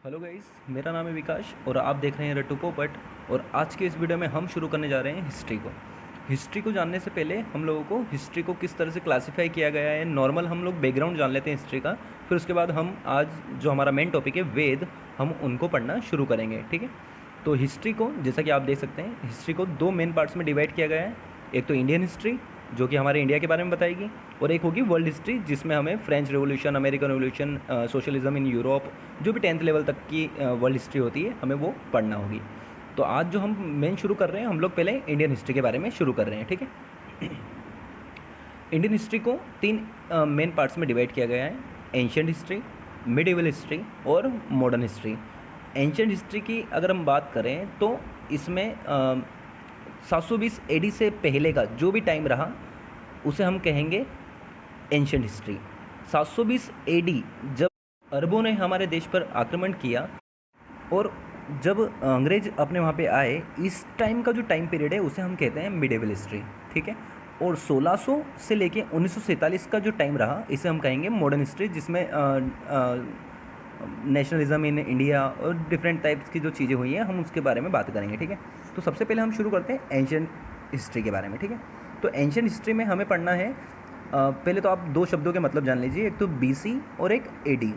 Hello guys, मेरा नाम है विकास और आप देख रहे हैं रट्टू पोपट। और आज के इस वीडियो में हम शुरू करने जा रहे हैं हिस्ट्री को। हिस्ट्री को जानने से पहले हम लोगों को हिस्ट्री को किस तरह से क्लासिफाई किया गया है, नॉर्मल हम लोग बैकग्राउंड जान लेते हैं हिस्ट्री का। फिर उसके बाद हम आज जो हमारा मेन टॉपिक है वेद, हम उनको पढ़ना शुरू करेंगे। ठीक है, तो हिस्ट्री को जैसा कि आप देख सकते हैं, हिस्ट्री को दो मेन पार्ट्स में डिवाइड किया गया है। एक तो इंडियन हिस्ट्री जो कि हमारे इंडिया के बारे में बताएगी, और एक होगी वर्ल्ड हिस्ट्री जिसमें हमें French revolution, American revolution, socialism in Europe, जो भी 10th लेवल तक की वर्ल्ड हिस्ट्री होती है हमें वो पढ़ना होगी। तो आज जो हम मेन शुरू कर रहे हैं, हम लोग पहले इंडियन हिस्ट्री के बारे में शुरू कर रहे हैं। ठीक है, इंडियन हिस्ट्री को तीन मेन पार्ट्स में डिवाइड किया गया है: एंशियंट हिस्ट्री, मिडिवल हिस्ट्री और मॉडर्न हिस्ट्री। एंशियंट हिस्ट्री की अगर हम बात करें तो इसमें 720 एडी से पहले का जो भी टाइम रहा उसे हम कहेंगे एंशियंट हिस्ट्री। 720 एडी जब अरबों ने हमारे देश पर आक्रमण किया और जब अंग्रेज अपने वहाँ पे आए, इस टाइम का जो टाइम पीरियड है उसे हम कहते हैं मिडिवल हिस्ट्री। ठीक है, और 1600 से लेके 1947 का जो टाइम रहा इसे हम कहेंगे मॉडर्न हिस्ट्री, जिसमें नेशनलिज्म इन इंडिया और डिफरेंट टाइप्स की जो चीज़ें हुई हैं हम उसके बारे में बात करेंगे। ठीक है, तो सबसे पहले हम शुरू करते हैं एंशियंट हिस्ट्री के बारे में। ठीक है, तो एंशियंट हिस्ट्री में हमें पढ़ना है, पहले तो आप दो शब्दों के मतलब जान लीजिए, एक तो बीसी और एक एडी।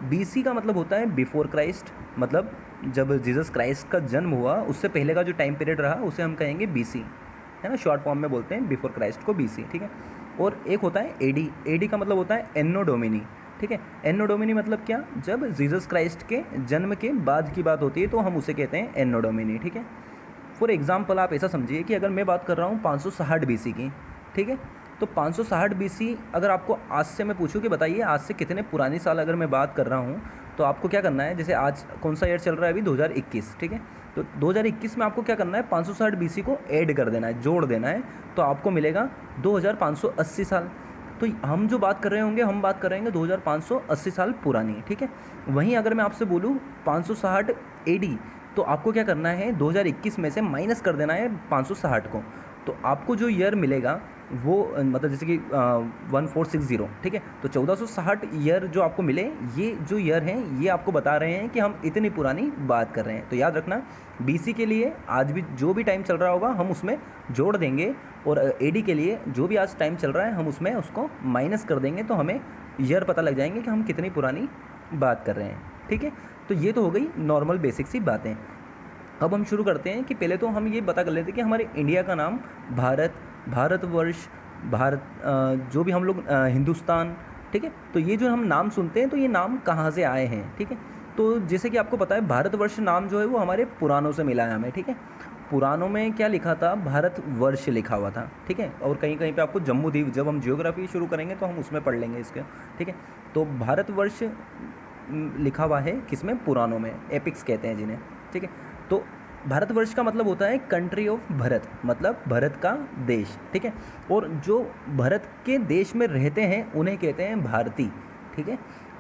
बीसी का मतलब होता है बिफोर क्राइस्ट, मतलब जब जीसस क्राइस्ट का जन्म हुआ उससे पहले का जो टाइम पीरियड रहा उसे हम कहेंगे बीसी, है ना, शॉर्ट फॉर्म में बोलते हैं बिफोर क्राइस्ट को बीसी। ठीक है, और एक होता है एडी। एडी का मतलब होता है एनो डोमिनी। ठीक है, एनो डोमिनी मतलब क्या, जब जीसस क्राइस्ट के जन्म के बाद की बात होती है तो हम उसे कहते हैं एनो डोमिनी। ठीक है, फॉर एग्जाम्पल आप ऐसा समझिए कि अगर मैं बात कर रहा हूँ 560 बीसी की, ठीक है, तो 560 बीसी अगर आपको आज से मैं पूछूं कि बताइए आज से कितने पुरानी साल अगर मैं बात कर रहा हूँ, तो आपको क्या करना है, जैसे आज कौन सा ईयर चल रहा है अभी 2021। ठीक है, तो 2021 में आपको क्या करना है, 560 बीसी को ऐड कर देना है, जोड़ देना है, तो आपको मिलेगा 2580 साल। तो हम जो बात कर रहे होंगे, हम बात कर रहे हैं 2580 साल पुरानी। ठीक है, वहीं अगर मैं आपसे बोलूँ 560 एडी, तो आपको क्या करना है, 2021 में से माइनस कर देना है 560 को, तो आपको जो ईयर मिलेगा वो मतलब जैसे कि 1460। ठीक है, तो 1460 ईयर जो आपको मिले, ये जो ईयर हैं ये आपको बता रहे हैं कि हम इतनी पुरानी बात कर रहे हैं। तो याद रखना, बीसी के लिए आज भी जो भी टाइम चल रहा होगा हम उसमें जोड़ देंगे, और एडी के लिए जो भी आज टाइम चल रहा है हम उसमें उसको माइनस कर देंगे, तो हमें ईयर पता लग जाएंगे कि हम कितनी पुरानी बात कर रहे हैं। ठीक है, तो ये तो हो गई नॉर्मल बेसिक सी बातें। अब हम शुरू करते हैं कि पहले तो हम ये पता कर लेते हैं कि हमारे इंडिया का नाम भारत, भारतवर्ष, भारत, जो भी हम लोग हिंदुस्तान, ठीक है, तो ये जो हम नाम सुनते हैं तो ये नाम कहाँ से आए हैं। ठीक है, तो जैसे कि आपको पता है भारतवर्ष नाम जो है वो हमारे पुराणों से मिला है हमें। ठीक है, पुराणों में क्या लिखा था, भारतवर्ष लिखा हुआ था। ठीक है, और कहीं कहीं पे आपको जम्बूद्वीप, जब हम जियोग्राफी शुरू करेंगे तो हम उसमें पढ़ लेंगे इसके। ठीक है, तो भारतवर्ष लिखा हुआ है किसमें, पुराणों में, एपिक्स कहते हैं जिन्हें। ठीक है, तो भारतवर्ष का मतलब होता है कंट्री ऑफ भरत, मतलब भरत का देश। ठीक है, और जो भरत के देश में रहते हैं उन्हें कहते हैं भारती। ठीक है,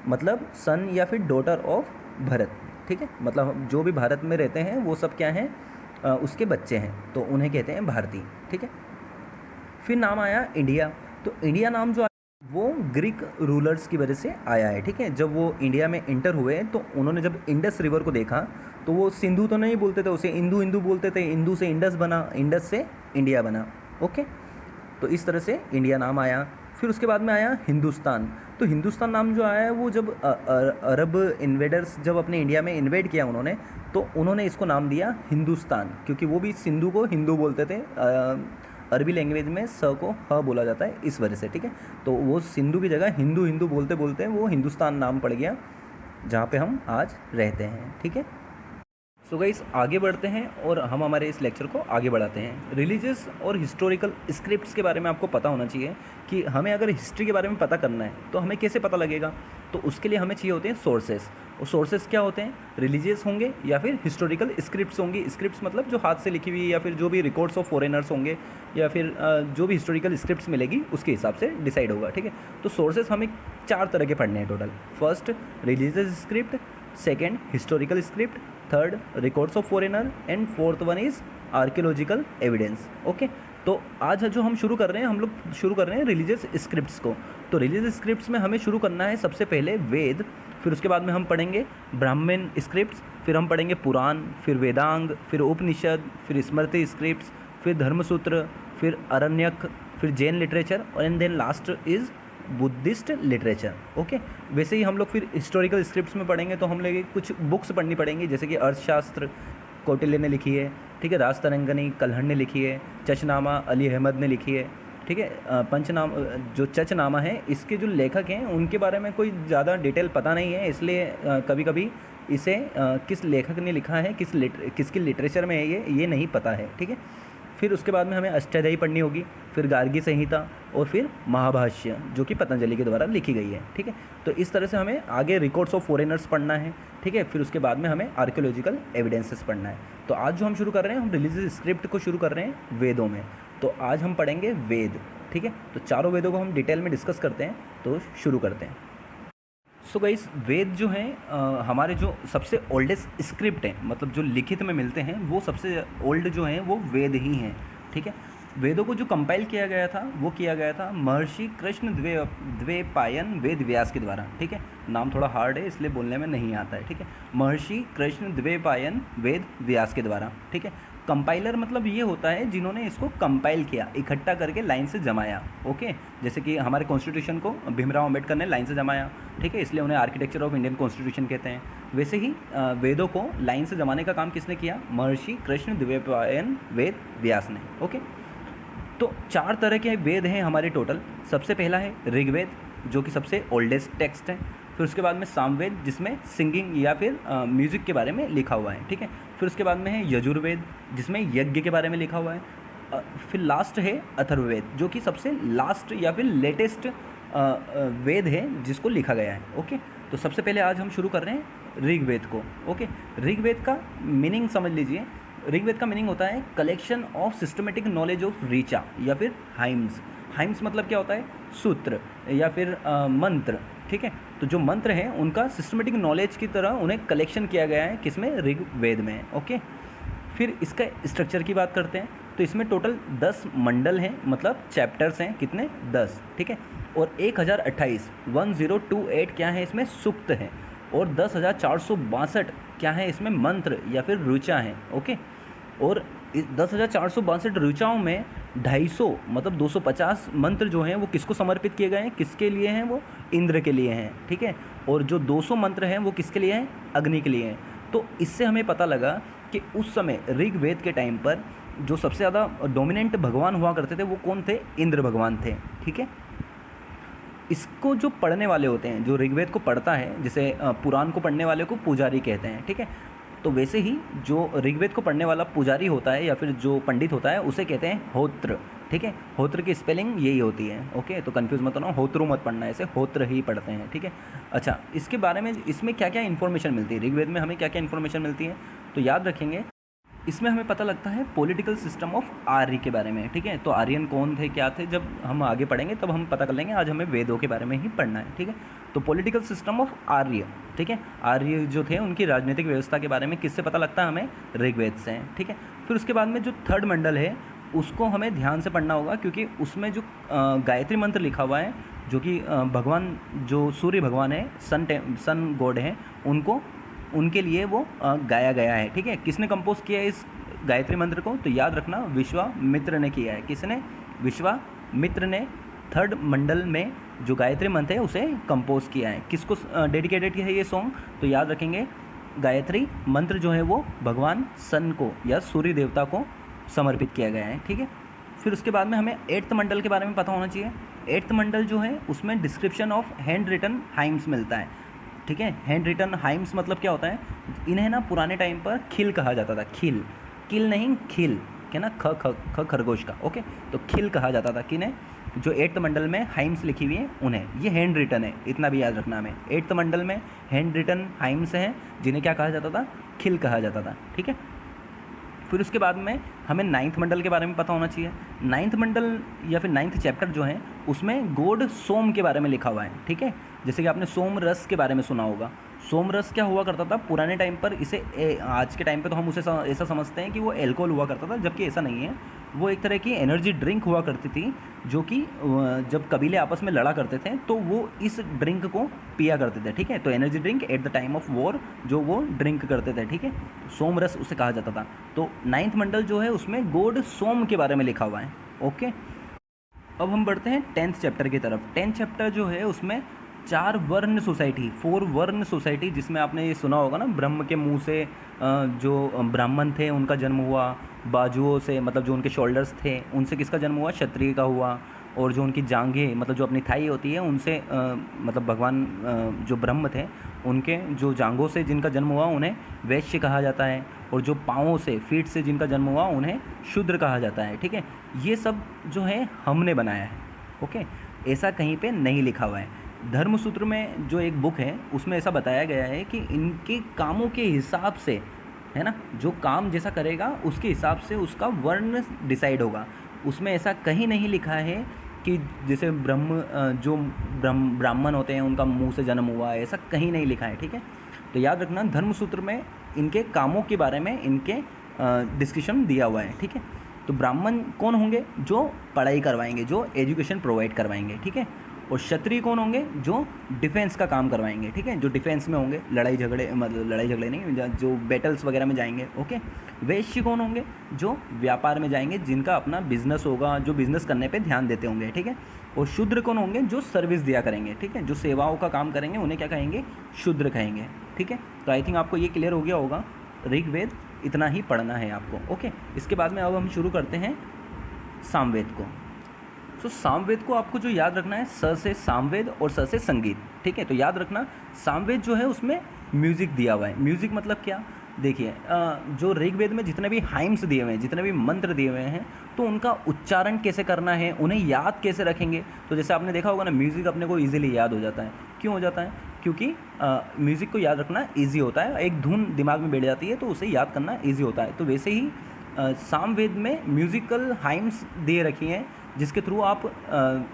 मतलब सन या फिर डॉटर ऑफ भरत। ठीक है, मतलब जो भी भारत में रहते हैं वो सब क्या हैं, उसके बच्चे हैं, तो उन्हें कहते हैं भारती। ठीक है, फिर नाम आया इंडिया। तो इंडिया नाम जो वो ग्रीक रूलर्स की वजह से आया है। ठीक है, जब वो इंडिया में इंटर हुए तो उन्होंने जब इंडस रिवर को देखा तो वो सिंधु तो नहीं बोलते थे, उसे इंदु इंदु बोलते थे, इंदु से इंडस बना, इंडस से इंडिया बना। ओके, तो इस तरह से इंडिया नाम आया। फिर उसके बाद में आया हिंदुस्तान। तो हिंदुस्तान नाम जो आया है वो जब अरब इन्वेडर्स जब अपने इंडिया में इन्वेड किया उन्होंने, तो उन्होंने इसको नाम दिया हिंदुस्तान, क्योंकि वो भी सिंधु को हिंदू बोलते थे। अरबी लैंग्वेज में स को ह बोला जाता है इस वजह से। ठीक है, तो वो सिंधु की जगह हिंदू हिंदू बोलते बोलते वो हिंदुस्तान नाम पड़ गया, जहाँ पे हम आज रहते हैं। ठीक है, सो गाइस आगे बढ़ते हैं और हम हमारे इस लेक्चर को आगे बढ़ाते हैं। रिलीजियस और हिस्टोरिकल स्क्रिप्ट्स के बारे में आपको पता होना चाहिए कि हमें अगर हिस्ट्री के बारे में पता करना है तो हमें कैसे पता लगेगा, तो उसके लिए हमें चाहिए होते हैं सोर्सेस। और सोर्सेस क्या होते हैं, रिलीजियस होंगे या फिर हिस्टोरिकल स्क्रिप्ट्स होंगी। स्क्रिप्ट्स मतलब जो हाथ से लिखी हुई या फिर जो भी रिकॉर्ड्स ऑफ फॉरेनर्स होंगे या फिर जो भी हिस्टोरिकल स्क्रिप्ट्स मिलेगी उसके हिसाब से डिसाइड होगा। ठीक है, तो सोर्सेस हमें 4 तरह के पढ़ने हैं total. First religious script, second historical script, third records of foreigner, and fourth one is archaeological evidence. Okay, तो आज जो हम शुरू कर रहे हैं, हम लोग शुरू कर रहे हैं रिलीजियस स्क्रिप्ट्स को। तो रिलीजियस स्क्रिप्ट्स में हमें शुरू करना है सबसे पहले वेद। फिर उसके बाद में हम पढ़ेंगे ब्राह्मण स्क्रिप्ट्स, फिर हम पढ़ेंगे पुराण, फिर वेदांग, फिर उपनिषद, फिर स्मृति स्क्रिप्ट्स, फिर धर्मसूत्र, फिर अरण्यक, फिर जैन लिटरेचर, और and then last is Buddhist literature. Okay, वैसे ही हम लोग फिर हिस्टोरिकल स्क्रिप्ट्स में पढ़ेंगे तो हम लोग कुछ बुक्स पढ़नी पड़ेंगी, जैसे कि अर्थशास्त्र कौटिल्य ने लिखी है, ठीक है, राजतरंगिणी कल्हड़ ने लिखी है, चचनामा अली अहमद ने लिखी है, ठीक है। पंचनाम जो चचनामा है इसके जो लेखक हैं उनके बारे में कोई ज़्यादा डिटेल पता नहीं है, इसलिए कभी कभी इसे किस लेखक ने लिखा है, किसकी लिटरेचर में है ये नहीं पता है, ठीक है। फिर उसके बाद में हमें अष्टाध्यायी पढ़नी होगी, फिर गार्गी संहिता, और फिर महाभाष्य जो कि पतंजलि के द्वारा लिखी गई है, ठीक है। तो इस तरह से हमें आगे रिकॉर्ड्स ऑफ फॉरेनर्स पढ़ना है, ठीक है। फिर उसके बाद में हमें आर्कियोलॉजिकल एविडेंसेस पढ़ना है। तो आज जो हम शुरू कर रहे हैं, हम रिलीजियस स्क्रिप्ट को शुरू कर रहे हैं वेदों में। तो आज हम पढ़ेंगे वेद, ठीक है। तो चारों वेदों को हम डिटेल में डिस्कस करते हैं, तो शुरू करते हैं। सो गाइस, वेद जो हैं हमारे जो सबसे ओल्डेस्ट स्क्रिप्ट हैं, मतलब जो लिखित में मिलते हैं, वो सबसे ओल्ड जो हैं वो वेद ही हैं, ठीक है। वेदों को जो कंपाइल किया गया था वो किया गया था महर्षि कृष्ण द्वैपायन वेद व्यास के द्वारा, ठीक है। नाम थोड़ा हार्ड है इसलिए बोलने में नहीं आता है, ठीक है। महर्षि कृष्ण द्वैपायन वेद व्यास के द्वारा, ठीक है। कंपाइलर मतलब ये होता है जिन्होंने इसको कंपाइल किया, इकट्ठा करके लाइन से जमाया, ओके। जैसे कि हमारे कॉन्स्टिट्यूशन को भीमराव अम्बेडकर ने लाइन से जमाया, ठीक है, इसलिए उन्हें आर्किटेक्चर ऑफ इंडियन कॉन्स्टिट्यूशन कहते हैं। वैसे ही वेदों को लाइन से जमाने का काम किसने किया? महर्षि कृष्ण द्वैपायन वेद व्यास ने, ओके। तो 4 तरह के वेद हैं हमारे टोटल। सबसे पहला है ऋग्वेद, जो कि सबसे ओल्डेस्ट टेक्स्ट है। फिर उसके बाद में सामवेद, जिसमें सिंगिंग या फिर म्यूज़िक के बारे में लिखा हुआ है, ठीक है। फिर उसके बाद में है यजुर्वेद, जिसमें यज्ञ के बारे में लिखा हुआ है। फिर लास्ट है अथर्ववेद, जो कि सबसे लास्ट या फिर लेटेस्ट वेद है जिसको लिखा गया है, ओके। तो सबसे पहले आज हम शुरू कर रहे हैं ऋग्वेद को, ओके। ऋग्वेद का मीनिंग समझ लीजिए। ऋग्वेद का मीनिंग होता है collection of systematic knowledge of Richa या फिर हाइम्स। हाइम्स मतलब क्या होता है? सूत्र या फिर मंत्र, ठीक है। तो जो मंत्र हैं उनका सिस्टमेटिक नॉलेज की तरह उन्हें कलेक्शन किया गया है, किसमें? ऋग्वेद में, ओके। फिर इसका स्ट्रक्चर की बात करते हैं, तो इसमें टोटल 10 मंडल हैं, मतलब चैप्टर्स हैं, कितने? 10, ठीक है। और 1028 क्या है इसमें? सूक्त हैं। और 10,462 क्या है इसमें? मंत्र या फिर ऋचा हैं, ओके। और 10,462 ऋचाओं में 250 मतलब 250 मंत्र जो हैं वो किसको समर्पित किए गए हैं? किसके लिए हैं? वो इंद्र के लिए हैं, ठीक है। और जो 200 मंत्र हैं वो किसके लिए हैं? अग्नि के लिए हैं। तो इससे हमें पता लगा कि उस समय ऋग्वेद के टाइम पर जो सबसे ज़्यादा डोमिनेंट भगवान हुआ करते थे वो कौन थे? इंद्र भगवान थे, ठीक है। इसको जो पढ़ने वाले होते हैं, जो ऋग्वेद को पढ़ता है, जैसे पुराण को पढ़ने वाले को पुजारी कहते हैं, ठीक है। तो वैसे ही जो ऋग्वेद को पढ़ने वाला पुजारी होता है या फिर जो पंडित होता है उसे कहते हैं होत्र, ठीक है। होत्र की स्पेलिंग यही होती है, ओके। तो कंफ्यूज मत होना, होत्रु मत पढ़ना, ऐसे होत्र ही पढ़ते हैं, ठीक है। अच्छा, इसके बारे में इसमें क्या क्या इन्फॉर्मेशन मिलती है, ऋग्वेद में हमें क्या क्या इन्फॉर्मेशन मिलती है, तो याद रखेंगे। इसमें हमें पता लगता है पॉलिटिकल सिस्टम ऑफ आर्य के बारे में, ठीक है। तो आर्यन कौन थे, क्या थे, जब हम आगे पढ़ेंगे तब हम पता कर लेंगे। आज हमें वेदों के बारे में ही पढ़ना है, ठीक है। तो पॉलिटिकल सिस्टम ऑफ आर्य, ठीक है। आर्य जो थे उनकी राजनीतिक व्यवस्था के बारे में किससे पता लगता है? हमें ऋग्वेद से, ठीक है। फिर उसके बाद में जो 3rd मंडल है उसको हमें ध्यान से पढ़ना होगा, क्योंकि उसमें जो गायत्री मंत्र लिखा हुआ है, जो कि भगवान जो सूर्य भगवान है, सन गॉड हैं, उनके लिए वो गाया गया है, ठीक है। किसने कंपोज किया है इस गायत्री मंत्र को? तो याद रखना, विश्वामित्र ने किया है। किसने? विश्वामित्र ने 3rd मंडल में जो गायत्री मंत्र है उसे कंपोज किया है। किसको डेडिकेटेड है ये सॉन्ग? तो याद रखेंगे, गायत्री मंत्र जो है वो भगवान सन को या सूर्य देवता को समर्पित किया गया है, ठीक है। फिर उसके बाद में हमें 8th मंडल के बारे में पता होना चाहिए। 8th मंडल जो है उसमें description of handwritten hymns मिलता है, ठीक है। हैंड रिटन हाइम्स मतलब क्या होता है? इन्हें ना पुराने टाइम पर खिल कहा जाता था, खिल, किल नहीं, खिल, क्या ना, ख खरगोश का, ओके। तो खिल कहा जाता था किन्हें? जो 8th मंडल में हाइम्स लिखी हुई है उन्हें। ये हैंड रिटन है, इतना भी याद रखना हमें। 8th मंडल में हैंड रिटन हाइम्स हैं जिन्हें क्या कहा जाता था? खिल कहा जाता था, ठीक है। फिर उसके बाद में हमें 9th मंडल के बारे में पता होना चाहिए। 9th मंडल या फिर 9th चैप्टर जो है उसमें गॉड सोम के बारे में लिखा हुआ है, ठीक है। जैसे कि आपने सोम रस के बारे में सुना होगा। सोम रस क्या हुआ करता था पुराने टाइम पर? इसे आज के टाइम पे तो हम उसे ऐसा समझते हैं कि वो एल्कोहल हुआ करता था, जबकि ऐसा नहीं है। वो एक तरह की एनर्जी ड्रिंक हुआ करती थी, जो कि जब कबीले आपस में लड़ा करते थे तो वो इस ड्रिंक को पिया करते थे, ठीक है। तो energy drink at the time of war जो वो ड्रिंक करते थे, ठीक है। सोमरस उसे कहा जाता था। तो 9th मंडल जो है उसमें गॉड सोम के बारे में लिखा हुआ है, ओके। अब हम बढ़ते हैं 10th चैप्टर की तरफ। 10th चैप्टर जो है उसमें 4 वर्ण सोसाइटी, 4 वर्ण सोसाइटी, जिसमें आपने ये सुना होगा ना, ब्रह्म के मुंह से जो ब्राह्मण थे उनका जन्म हुआ, बाजुओं से मतलब जो उनके शोल्डर्स थे उनसे किसका जन्म हुआ, क्षत्रिय का हुआ, और जो उनकी जांघें मतलब जो अपनी थाई होती है उनसे मतलब भगवान जो ब्रह्म थे उनके जो जांघों से जिनका जन्म हुआ उन्हें वैश्य कहा जाता है, और जो पाँवों से, फीट से जिनका जन्म हुआ उन्हें शूद्र कहा जाता है, ठीक है। ये सब जो है हमने बनाया है, ओके। ऐसा कहीं पे नहीं लिखा हुआ है। धर्मसूत्र में जो एक बुक है उसमें ऐसा बताया गया है कि इनके कामों के हिसाब से, है ना, जो काम जैसा करेगा उसके हिसाब से उसका वर्ण डिसाइड होगा। उसमें ऐसा कहीं नहीं लिखा है कि जैसे जो ब्राह्मण होते हैं उनका मुंह से जन्म हुआ है, ऐसा कहीं नहीं लिखा है, ठीक है। तो याद रखना, धर्मसूत्र में इनके कामों के बारे में इनके डिस्क्रिप्शन दिया हुआ है, ठीक है। तो ब्राह्मण कौन होंगे, जो पढ़ाई करवाएंगे, जो एजुकेशन प्रोवाइड करवाएंगे, ठीक है। और क्षत्रिय कौन होंगे, जो डिफेंस का काम करवाएंगे, ठीक है, जो डिफेंस में होंगे, लड़ाई झगड़े मतलब लड़ाई झगड़े नहीं, जो बैटल्स वगैरह में जाएंगे, ओके। वैश्य कौन होंगे, जो व्यापार में जाएंगे, जिनका अपना बिजनेस होगा, जो बिजनेस करने पे ध्यान देते होंगे, ठीक है। और शूद्र कौन होंगे, जो सर्विस दिया करेंगे, ठीक है, जो सेवाओं का काम करेंगे उन्हें क्या कहेंगे, शूद्र कहेंगे, ठीक है। तो आई थिंक आपको ये क्लियर हो गया होगा। ऋग्वेद इतना ही पढ़ना है आपको, ओके। इसके बाद में अब हम शुरू करते हैं सामवेद को। तो सामवेद को आपको जो याद रखना है, स से सामवेद और स से संगीत, ठीक है। तो याद रखना, सामवेद जो है उसमें म्यूज़िक दिया हुआ है। म्यूज़िक मतलब क्या, देखिए जो ऋग्वेद में जितने भी हाइम्स दिए हुए हैं, जितने भी मंत्र दिए हुए हैं, तो उनका उच्चारण कैसे करना है, उन्हें याद कैसे रखेंगे। तो जैसे आपने देखा होगा ना, म्यूज़िक अपने को ईजिली याद हो जाता है। क्यों हो जाता है, क्योंकि म्यूज़िक को याद रखना ईजी होता है, एक धुन दिमाग में बैठ जाती है तो उसे याद करना ईजी होता है। तो वैसे ही सामवेद में म्यूज़िकल हाइम्स दे रखी हैं, जिसके थ्रू आप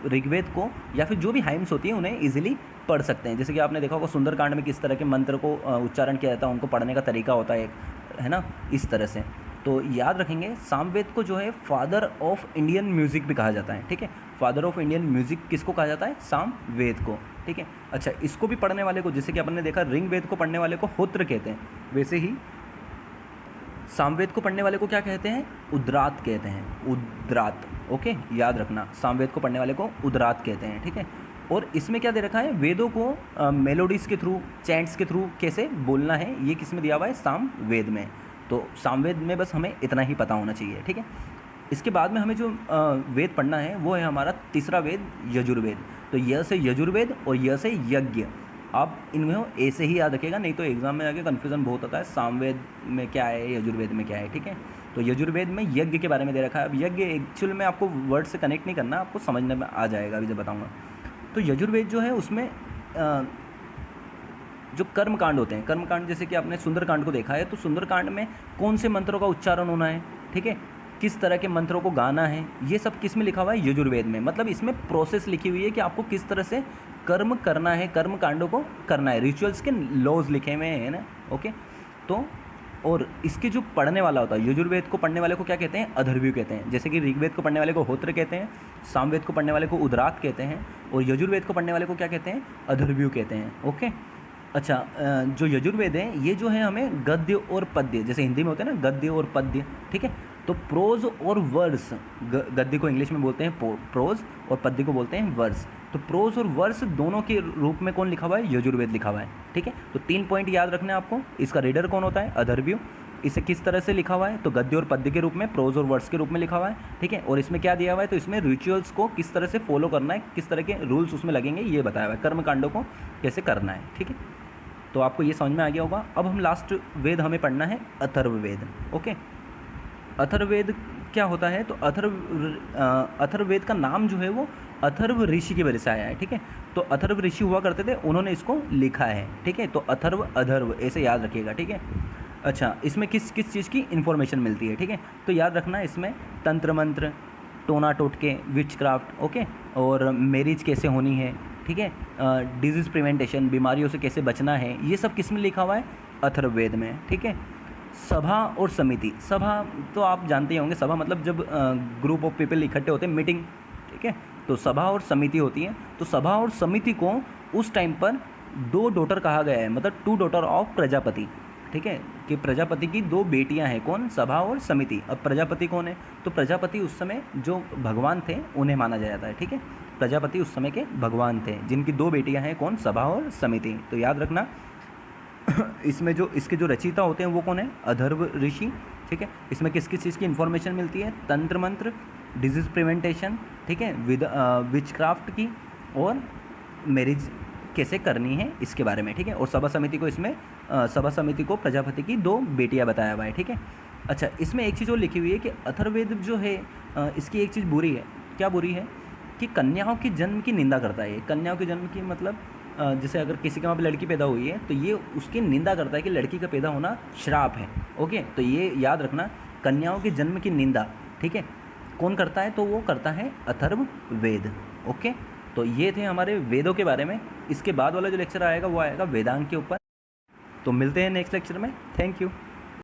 ऋग्वेद को या फिर जो भी हाइम्स होती हैं उन्हें ईजिली पढ़ सकते हैं। जैसे कि आपने देखा होगा सुंदरकांड में किस तरह के मंत्र को उच्चारण किया जाता है, उनको पढ़ने का तरीका होता है, है ना, इस तरह से। तो याद रखेंगे, सामवेद को जो है फादर ऑफ इंडियन म्यूज़िक भी कहा जाता है, ठीक है। फादर ऑफ इंडियन म्यूज़िक किसको कहा जाता है, सामवेद को, ठीक है। अच्छा, इसको भी पढ़ने वाले को, जैसे कि अपन ने देखा ऋग्वेद को पढ़ने वाले को होत्र कहते हैं, वैसे ही सामवेद को पढ़ने वाले को क्या कहते हैं, उद्रात कहते हैं, उद्रात, ओके। याद रखना, सामवेद को पढ़ने वाले को उद्रात कहते हैं, ठीक है। और इसमें क्या दे रखा है, वेदों को मेलोडीज़ के थ्रू, चैंट्स के थ्रू कैसे बोलना है, ये किस में दिया हुआ है, सामवेद में। तो सामवेद में बस हमें इतना ही पता होना चाहिए, ठीक है। इसके बाद में हमें जो वेद पढ़ना है वो है हमारा तीसरा वेद, यजुर्वेद। तो य से यजुर्वेद और य से यज्ञ। आप इनमें ऐसे ही याद रखिएगा, नहीं तो एग्जाम में आके कन्फ्यूज़न बहुत होता है, सामवेद में क्या है, यजुर्वेद में क्या है, ठीक है। तो यजुर्वेद में यज्ञ के बारे में दे रखा है। अब यज्ञ एक्चुअल में आपको वर्ड से कनेक्ट नहीं करना, आपको समझने में आ जाएगा अभी जब बताऊँगा। तो यजुर्वेद जो है उसमें जो कर्मकांड होते हैं, कर्मकांड जैसे कि आपने सुंदरकांड को देखा है, तो सुंदरकांड में कौन से मंत्रों का उच्चारण होना है, ठीक है, किस तरह के मंत्रों को गाना है, ये सब किस में लिखा हुआ है, यजुर्वेद में। मतलब इसमें प्रोसेस लिखी हुई है कि आपको किस तरह से कर्म करना है, कर्म कांडों को करना है, रिचुअल्स के लॉज लिखे हुए हैं ना, ओके। तो और इसके जो पढ़ने वाला होता है, यजुर्वेद को पढ़ने वाले को क्या कहते हैं, अधर्व्यू कहते हैं। जैसे कि ऋग्वेद को पढ़ने वाले को होत्र कहते हैं, सामवेद को पढ़ने वाले को उद्रात कहते हैं, और यजुर्वेद को पढ़ने वाले को क्या कहते हैं, अधर्व्यू कहते हैं, ओके। अच्छा, जो यजुर्वेद है ये जो है हमें गद्य और पद्य, जैसे हिंदी में होते हैं ना गद्य और पद्य, ठीक है। तो प्रोज और वर्स, गद्य को इंग्लिश में बोलते हैं प्रोज और पद्य को बोलते हैं वर्स। तो प्रोज और वर्स दोनों के रूप में कौन लिखा हुआ है, यजुर्वेद लिखा हुआ है, ठीक है। तो 3 पॉइंट याद रखना है आपको। इसका रीडर कौन होता है, अधर्व्यू। इसे किस तरह से लिखा हुआ है, तो गद्य और पद्य के रूप में, प्रोज और वर्स के रूप में लिखा हुआ है, ठीक है। और इसमें क्या दिया हुआ है, तो इसमें रिचुअल्स को किस तरह से फॉलो करना है, किस तरह के रूल्स उसमें लगेंगे ये बताया हुआ है, कर्मकांडों को कैसे करना है, ठीक है। तो आपको ये समझ में आ गया होगा। अब हम लास्ट वेद हमें पढ़ना है अथर्ववेद, ओके। अथर्ववेद क्या होता है, तो अथर्ववेद का नाम जो है वो अथर्व ऋषि की वजह से आया है, ठीक है। तो अथर्व ऋषि हुआ करते थे, उन्होंने इसको लिखा है, ठीक है। तो अथर्व अधर्व ऐसे याद रखिएगा, ठीक है। अच्छा, इसमें किस किस चीज़ की इन्फॉर्मेशन मिलती है, ठीक है। तो याद रखना, इसमें तंत्र मंत्र, टोना टोटके, विच क्राफ्ट, ओके, और मैरिज कैसे होनी है, ठीक है, डिजीज़ प्रिवेंटेशन, बीमारियों से कैसे बचना है, ये सब किस में लिखा हुआ है, अथर्ववेद में, ठीक है। सभा और समिति। सभा तो आप जानते ही होंगे, सभा मतलब जब ग्रुप ऑफ पीपल इकट्ठे होते हैं, मीटिंग, ठीक है। तो सभा और समिति होती है। तो सभा और समिति को उस टाइम पर दो डॉटर कहा गया है, मतलब टू डॉटर ऑफ प्रजापति, ठीक है, कि प्रजापति की दो बेटियां हैं, कौन, सभा और समिति। अब प्रजापति कौन है, तो प्रजापति उस समय जो भगवान थे उन्हें माना जाता है, ठीक है। प्रजापति उस समय के भगवान थे जिनकी दो बेटियां हैं, कौन, सभा और समिति। तो याद रखना इसमें जो इसके जो रचयिता होते हैं वो कौन है, अथर्व ऋषि, ठीक है। इसमें किस किस चीज़ की इन्फॉर्मेशन मिलती है, तंत्र मंत्र, डिजीज प्रिवेंटेशन, ठीक है, विचक्राफ्ट की, और मैरिज कैसे करनी है इसके बारे में, ठीक है। और सभा समिति को इसमें सभा समिति को प्रजापति की दो बेटियां बताया हुआ है, ठीक है। अच्छा, इसमें एक चीज़ और लिखी हुई है कि अथर्ववेद जो है इसकी एक चीज़ बुरी है। क्या बुरी है, कि कन्याओं के जन्म की निंदा करता है। कन्याओं के जन्म की मतलब जैसे अगर किसी के वहाँ पे लड़की पैदा हुई है तो ये उसकी निंदा करता है कि लड़की का पैदा होना श्राप है। ओके, तो ये याद रखना, कन्याओं के जन्म की निंदा, ठीक है, कौन करता है, तो वो करता है अथर्ववेद। ओके, तो ये थे हमारे वेदों के बारे में। इसके बाद वाला जो लेक्चर आएगा वो आएगा वेदांग के ऊपर। तो मिलते हैं नेक्स्ट लेक्चर में। Thank you.